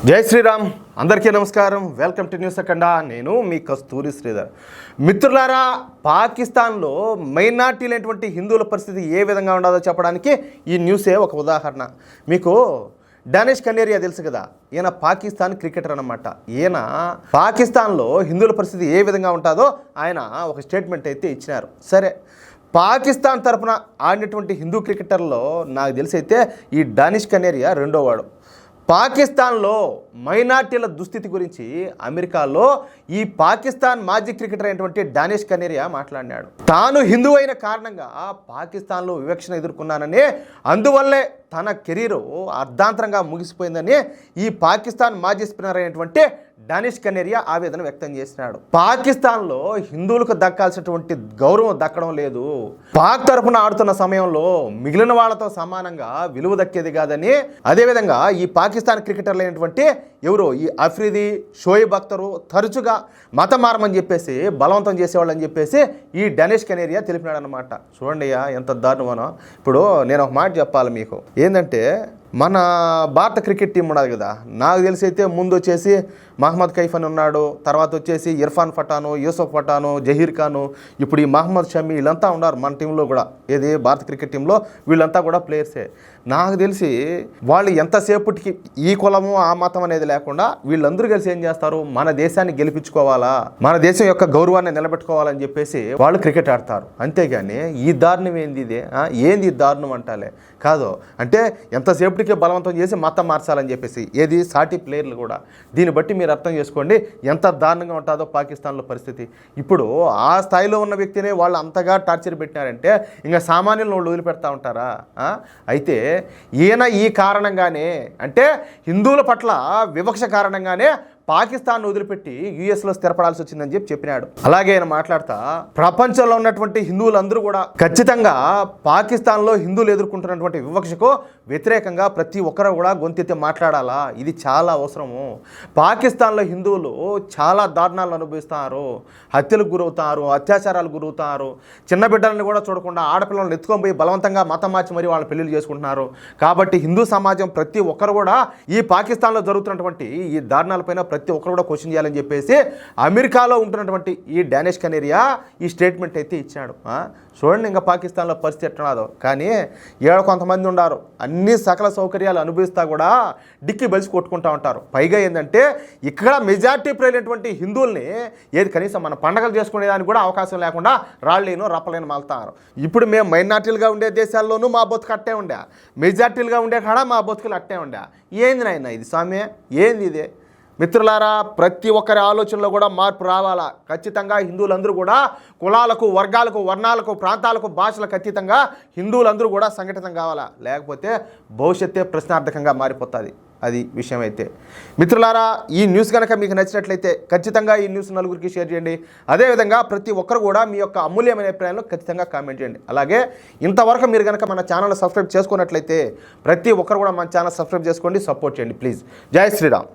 జై శ్రీరామ్. అందరికీ నమస్కారం. వెల్కమ్ టు న్యూస్ అఖండ. నేను మీ కస్తూరి శ్రీధర్. మిత్రులారా, పాకిస్తాన్లో మైనార్టీలైనటువంటి హిందువుల పరిస్థితి ఏ విధంగా ఉండదో చెప్పడానికి ఈ న్యూసే ఒక ఉదాహరణ. మీకు డానిష్ కనేరియా తెలుసు కదా, ఈయన పాకిస్తాన్ క్రికెటర్ అన్నమాట. ఈయన పాకిస్తాన్లో హిందువుల పరిస్థితి ఏ విధంగా ఉంటుందో ఆయన ఒక స్టేట్మెంట్ అయితే ఇచ్చినారు. సరే, పాకిస్తాన్ తరఫున ఆడినటువంటి హిందూ క్రికెటర్లో నాకు తెలిసి అయితే ఈ డానిష్ కనేరియా రెండోవాడు. పాకిస్తాన్లో మైనార్టీల దుస్థితి గురించి అమెరికాలో ఈ పాకిస్తాన్ మాజీ క్రికెటర్ అయినటువంటి డానిష్ కనేరియా మాట్లాడినాడు. తాను హిందువు అయిన కారణంగా పాకిస్తాన్లో వివక్షను ఎదుర్కొన్నానని, అందువల్లే తన కెరీరు అర్ధాంతరంగా ముగిసిపోయిందని ఈ పాకిస్తాన్ మాజీ స్పిన్నర్ అయినటువంటి డానిష్ కనేరియా ఆవేదన వ్యక్తం చేసినాడు. పాకిస్తాన్లో హిందువులకు దక్కాల్సినటువంటి గౌరవం దక్కడం లేదు. పాక్ తరఫున ఆడుతున్న సమయంలో మిగిలిన వాళ్ళతో సమానంగా విలువ దక్కేది కాదని, అదేవిధంగా ఈ పాకిస్తాన్ క్రికెటర్లు అయినటువంటి ఎవరు ఈ అఫ్రిది, షోయిబ్ అఖ్తరు తరచుగా మత మారమని చెప్పేసి బలవంతం చేసేవాళ్ళని చెప్పేసి ఈ డానిష్ కనేరియా తెలిపినాడు అనమాట. చూడండి ఎంత దారుణమనో. ఇప్పుడు నేను ఒక మాట చెప్పాలి మీకు. ఏంటంటే మన భారత క్రికెట్ టీం ఉన్నది కదా, నాకు తెలిసి అయితే ముందు వచ్చేసి మహమ్మద్ కైఫ్ అని ఉన్నాడు, తర్వాత వచ్చేసి ఇర్ఫాన్ పఠాను, యూసఫ్ పఠాను, జహీర్ ఖాను, ఇప్పుడు ఈ మహమ్మద్ షమి, వీళ్ళంతా ఉన్నారు మన టీంలో కూడా. ఏది భారత క్రికెట్ టీంలో వీళ్ళంతా కూడా ప్లేయర్సే. నాకు తెలిసి వాళ్ళు ఎంతసేపటికి ఈ కులము ఆ మతం అనేది లేకుండా వీళ్ళందరూ కలిసి ఏం చేస్తారు, మన దేశాన్ని గెలిపించుకోవాలా, మన దేశం యొక్క గౌరవాన్ని నిలబెట్టుకోవాలని చెప్పేసి వాళ్ళు క్రికెట్ ఆడతారు. అంతేగాని ఈ దారుణం ఏంది, ఇదే ఏంది ఈ దారుణం అంటాలే కాదు. అంటే ఎంతసేపటికి బలవంతం చేసి మతం మార్చాలని చెప్పేసి ఏది సాటి ప్లేయర్లు కూడా. దీన్ని బట్టి మీరు అర్థం చేసుకోండి ఎంత దారుణంగా ఉంటుందో పాకిస్తాన్లో పరిస్థితి. ఇప్పుడు ఆ స్థాయిలో ఉన్న వ్యక్తినే వాళ్ళు అంతగా టార్చర్ పెట్టినారంటే ఇంకా సామాన్యులను వాళ్ళు వదిలిపెడతా ఉంటారా? అయితే ఈయన ఈ కారణంగానే, అంటే హిందువుల పట్ల వివక్ష కారణంగానే పాకిస్తాన్ వదిలిపెట్టి యుఎస్లో స్థిరపడాల్సి వచ్చిందని చెప్పినాడు. అలాగే ఆయన మాట్లాడుతా ప్రపంచంలో ఉన్నటువంటి హిందువులందరూ కూడా ఖచ్చితంగా పాకిస్తాన్లో హిందువులు ఎదుర్కొంటున్నటువంటి వివక్షకు వ్యతిరేకంగా ప్రతి ఒక్కరు కూడా గొంతెత్తి మాట్లాడాలా. ఇది చాలా అవసరము. పాకిస్తాన్లో హిందువులు చాలా దారుణాలు అనుభవిస్తున్నారు, హత్యలకు గురవుతారు, అత్యాచారాలకు గురవుతారు. చిన్న బిడ్డలను కూడా చూడకుండా ఆడపిల్లలను ఎత్తుకొని పోయి బలవంతంగా మతం మార్చి మరి వాళ్ళని పెళ్లిళ్ళు చేసుకుంటున్నారు. కాబట్టి హిందూ సమాజం ప్రతి ఒక్కరు కూడా ఈ పాకిస్తాన్లో జరుగుతున్నటువంటి ఈ దారుణాలపైన ప్రతి ఒక్కరు కూడా క్వశ్చన్ చేయాలని చెప్పేసి అమెరికాలో ఉంటున్నటువంటి ఈ డానిష్ కనేరియా ఈ స్టేట్మెంట్ అయితే ఇచ్చాడు. చూడండి ఇంకా పాకిస్తాన్లో పరిస్థితి ఎట్లున్నదో. కానీ ఏడ కొంతమంది ఉన్నారు, అన్ని సకల సౌకర్యాలు అనుభవిస్తా కూడా డిక్కి బలిసి కొట్టుకుంటూ ఉంటారు. పైగా ఏంటంటే ఇక్కడ మెజార్టీ ప్రజలైనటువంటి హిందువుల్ని ఏది కనీసం మన పండగలు చేసుకునేదానికి కూడా అవకాశం లేకుండా రాళ్ళేను రప్పలేను మాలుతారు. ఇప్పుడు మేము మైనార్టీలుగా ఉండే దేశాల్లోనూ మా బతుకు అట్టే ఉండే, మెజార్టీలుగా ఉండే కాడ మా బతుకులు అట్టే ఉండే. ఏంది నాయన ఇది స్వామి, ఏంది ఇదే? మిత్రులారా, ప్రతి ఒక్కరి ఆలోచనలో కూడా మార్పు రావాలా. ఖచ్చితంగా హిందువులందరూ కూడా కులాలకు, వర్గాలకు, వర్ణాలకు, ప్రాంతాలకు, భాషలకు అతీతంగా హిందువులందరూ కూడా సంఘటితం కావాలా. లేకపోతే భవిష్యత్తే ప్రశ్నార్థకంగా మారిపోతుంది. అది విషయం అయితే. మిత్రులారా, ఈ న్యూస్ కనుక మీకు నచ్చినట్లయితే ఖచ్చితంగా ఈ న్యూస్ నలుగురికి షేర్ చేయండి. అదేవిధంగా ప్రతి ఒక్కరు కూడా మీ యొక్క అమూల్యమైన అభిప్రాయాలను ఖచ్చితంగా కామెంట్ చేయండి. అలాగే ఇంతవరకు మీరు కనుక మన ఛానల్ సబ్స్క్రైబ్ చేసుకున్నట్లయితే ప్రతి ఒక్కరు కూడా మన ఛానల్ సబ్స్క్రైబ్ చేసుకోండి, సపోర్ట్ చేయండి ప్లీజ్. జై శ్రీరామ్.